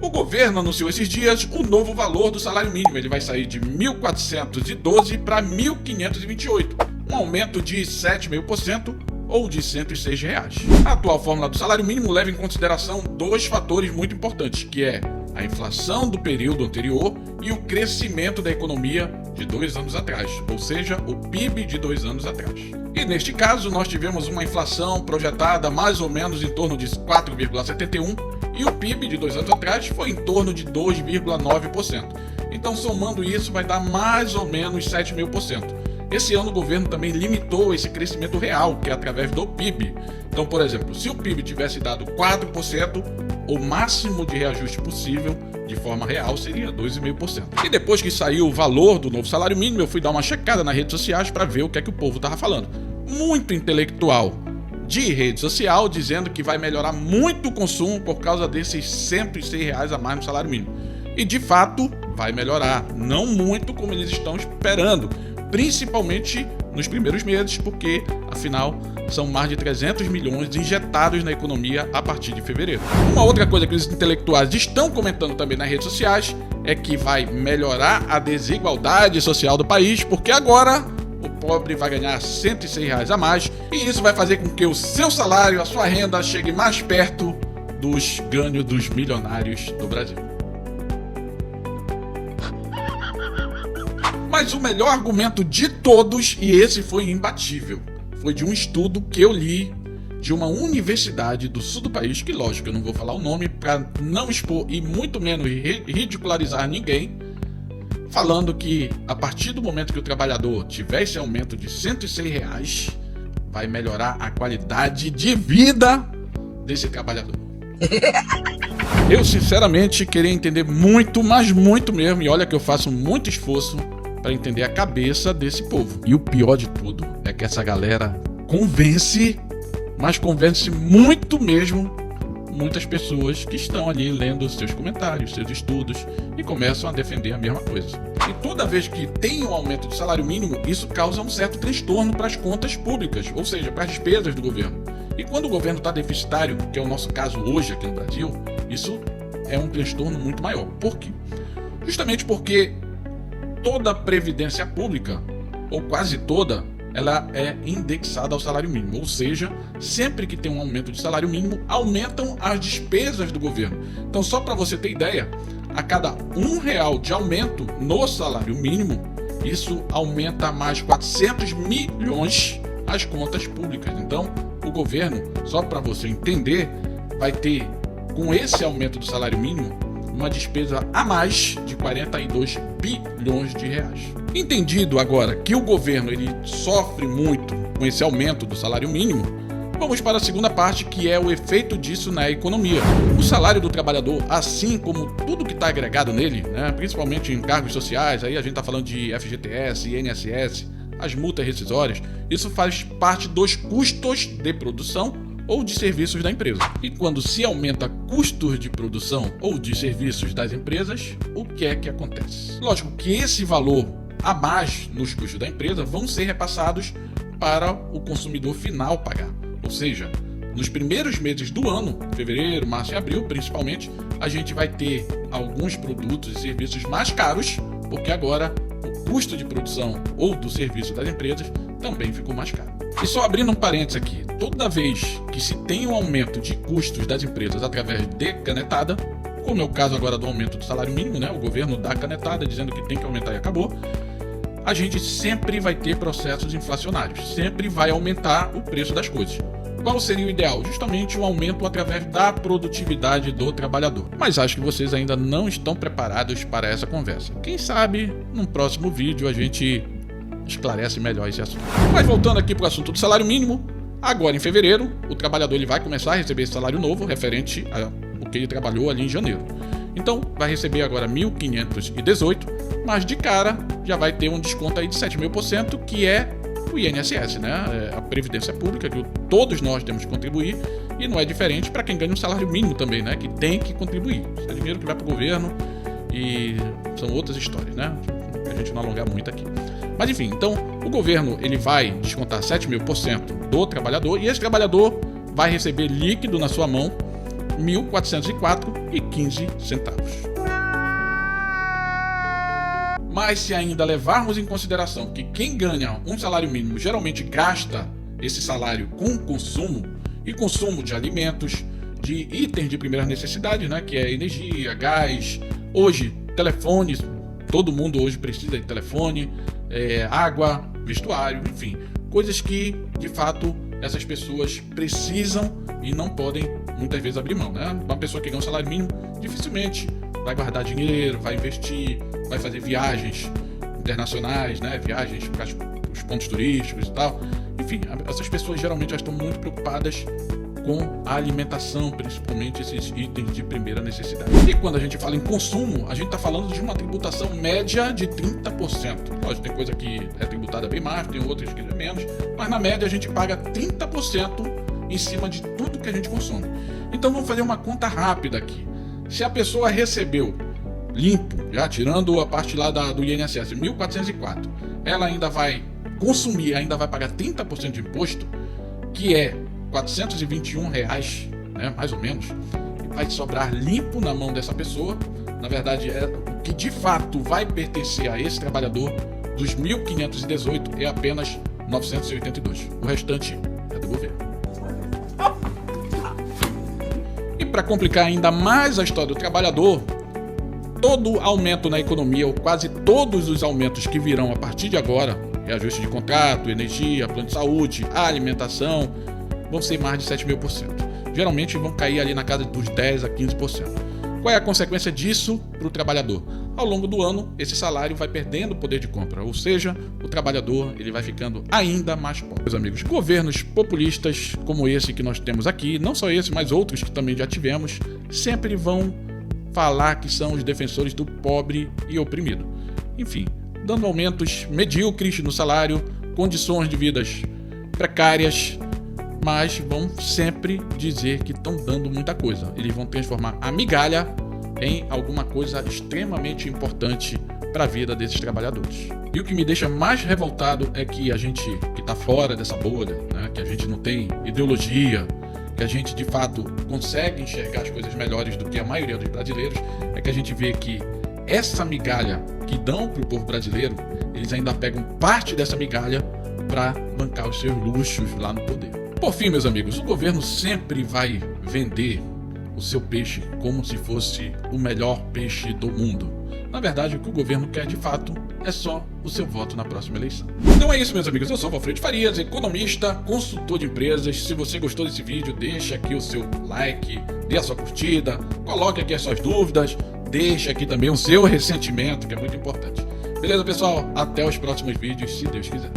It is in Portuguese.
O governo anunciou esses dias o novo valor do salário mínimo. Ele vai sair de 1.412 para 1.528, um aumento de 7,5% ou de R$ 106 reais. A atual fórmula do salário mínimo leva em consideração dois fatores muito importantes, que é a inflação do período anterior e o crescimento da economia de 2 anos atrás, ou seja, o PIB de 2 anos atrás. E neste caso, nós tivemos uma inflação projetada mais ou menos em torno de 4,71% e o PIB de 2 anos atrás foi em torno de 2,9%. Então, somando isso, vai dar mais ou menos 7,5%. Esse ano o governo também limitou esse crescimento real, que é através do PIB. Então, por exemplo, se o PIB tivesse dado 4%, o máximo de reajuste possível, de forma real, seria 2,5%. E depois que saiu o valor do novo salário mínimo, eu fui dar uma checada nas redes sociais para ver o que é que o povo estava falando. Muito intelectual de rede social dizendo que vai melhorar muito o consumo por causa desses R$ 106 reais a mais no salário mínimo. E de fato vai melhorar, não muito como eles estão esperando, principalmente nos primeiros meses, porque afinal são mais de 300 milhões injetados na economia a partir de fevereiro. Uma outra coisa que os intelectuais estão comentando também nas redes sociais é que vai melhorar a desigualdade social do país, porque agora o pobre vai ganhar R$ 106 reais a mais e isso vai fazer com que o seu salário, a sua renda chegue mais perto dos ganhos dos milionários do Brasil. Mas o melhor argumento de todos, e esse foi imbatível, foi de um estudo que eu li de uma universidade do sul do país, que lógico, eu não vou falar o nome para não expor e muito menos ridicularizar ninguém, falando que a partir do momento que o trabalhador tiver esse aumento de R$ 106 reais, vai melhorar a qualidade de vida desse trabalhador. Eu sinceramente queria entender muito, mas muito mesmo, e olha que eu faço muito esforço para entender a cabeça desse povo. E o pior de tudo é que essa galera convence, mas convence muito mesmo, muitas pessoas que estão ali lendo seus comentários, seus estudos e começam a defender a mesma coisa. E toda vez que tem um aumento do salário mínimo, isso causa um certo transtorno para as contas públicas, ou seja, para as despesas do governo. E quando o governo está deficitário, que é o nosso caso hoje aqui no Brasil, isso é um transtorno muito maior. Por quê? Justamente porque toda a previdência pública, ou quase toda, ela é indexada ao salário mínimo. Ou seja, sempre que tem um aumento de salário mínimo, aumentam as despesas do governo. Então, só para você ter ideia, a cada R$1 de aumento no salário mínimo, isso aumenta mais 400 milhões as contas públicas. Então, o governo, só para você entender, vai ter, com esse aumento do salário mínimo, uma despesa a mais de 42 bilhões de reais. Entendido agora que o governo ele sofre muito com esse aumento do salário mínimo, vamos para a segunda parte, que é o efeito disso na economia. O salário do trabalhador, assim como tudo que está agregado nele, principalmente em cargos sociais, aí a gente está falando de FGTS, INSS, as multas rescisórias, isso faz parte dos custos de produção ou de serviços da empresa. E quando se aumenta custos de produção ou de serviços das empresas, o que é que acontece? Lógico que esse valor a mais nos custos da empresa vão ser repassados para o consumidor final pagar. Ou seja, nos primeiros meses do ano, fevereiro, março e abril principalmente, a gente vai ter alguns produtos e serviços mais caros, porque agora o custo de produção ou do serviço das empresas também ficou mais caro. E só abrindo um parênteses aqui, toda vez que se tem um aumento de custos das empresas através de canetada, como é o caso agora do aumento do salário mínimo, o governo dá canetada dizendo que tem que aumentar e acabou, a gente sempre vai ter processos inflacionários, sempre vai aumentar o preço das coisas. Qual seria o ideal? Justamente um aumento através da produtividade do trabalhador. Mas acho que vocês ainda não estão preparados para essa conversa. Quem sabe, num próximo vídeo a gente esclarece melhor esse assunto. Mas voltando aqui para o assunto do salário mínimo, agora em fevereiro, o trabalhador ele vai começar a receber esse salário novo referente ao que ele trabalhou ali em janeiro. Então, vai receber agora 1.518, mas de cara já vai ter um desconto aí de 7,5%, que é o INSS, a Previdência Pública, que todos nós temos que contribuir, e não é diferente para quem ganha um salário mínimo também, que tem que contribuir. Isso é dinheiro que vai para o governo e são outras histórias, que a gente não alongar muito aqui. Mas enfim, então o governo ele vai descontar 7,5% do trabalhador e esse trabalhador vai receber líquido na sua mão R$ 1.404,15. Mas se ainda levarmos em consideração que quem ganha um salário mínimo geralmente gasta esse salário com consumo, e consumo de alimentos, de itens de primeira necessidade, né, que é energia, gás, hoje telefones, todo mundo hoje precisa de telefone, água, vestuário, enfim, coisas que de fato essas pessoas precisam e não podem muitas vezes abrir mão, né? Uma pessoa que ganha um salário mínimo dificilmente vai guardar dinheiro, vai investir, vai fazer viagens internacionais, né? Viagens para os pontos turísticos e tal. Enfim, essas pessoas geralmente já estão muito preocupadas com a alimentação, principalmente esses itens de primeira necessidade. E quando a gente fala em consumo, a gente está falando de uma tributação média de 30%. Lógico, tem coisa que é tributada bem mais, tem outras que é menos, mas na média a gente paga 30% em cima de tudo que a gente consome. Então vamos fazer uma conta rápida aqui. Se a pessoa recebeu limpo, já tirando a parte lá do INSS, 1.404, ela ainda vai consumir, ainda vai pagar 30% de imposto, que é R$ 421, né, mais ou menos, vai sobrar limpo na mão dessa pessoa. Na verdade, o que de fato vai pertencer a esse trabalhador, dos 1.518, é apenas 982. O restante é do governo. E para complicar ainda mais a história do trabalhador, todo aumento na economia, ou quase todos os aumentos que virão a partir de agora, reajuste de contrato, energia, plano de saúde, alimentação, vão ser mais de 7.000%. Geralmente vão cair ali na casa dos 10% a 15%. Qual é a consequência disso para o trabalhador? Ao longo do ano, esse salário vai perdendo poder de compra, ou seja, o trabalhador ele vai ficando ainda mais pobre. Meus amigos, governos populistas como esse que nós temos aqui, não só esse, mas outros que também já tivemos, sempre vão falar que são os defensores do pobre e oprimido. Enfim, dando aumentos medíocres no salário, condições de vidas precárias, mas vão sempre dizer que estão dando muita coisa. Eles vão transformar a migalha em alguma coisa extremamente importante para a vida desses trabalhadores. E o que me deixa mais revoltado é que a gente que está fora dessa bolha, né, que a gente não tem ideologia, que a gente de fato consegue enxergar as coisas melhores do que a maioria dos brasileiros, é que a gente vê que essa migalha que dão para o povo brasileiro, eles ainda pegam parte dessa migalha para bancar os seus luxos lá no poder. Por fim, meus amigos, o governo sempre vai vender o seu peixe como se fosse o melhor peixe do mundo. Na verdade, o que o governo quer de fato é só o seu voto na próxima eleição. Então é isso, meus amigos. Eu sou o Valfredo Farias, economista, consultor de empresas. Se você gostou desse vídeo, deixa aqui o seu like, dê a sua curtida, coloque aqui as suas dúvidas, deixa aqui também o seu ressentimento, que é muito importante. Beleza, pessoal? Até os próximos vídeos, se Deus quiser.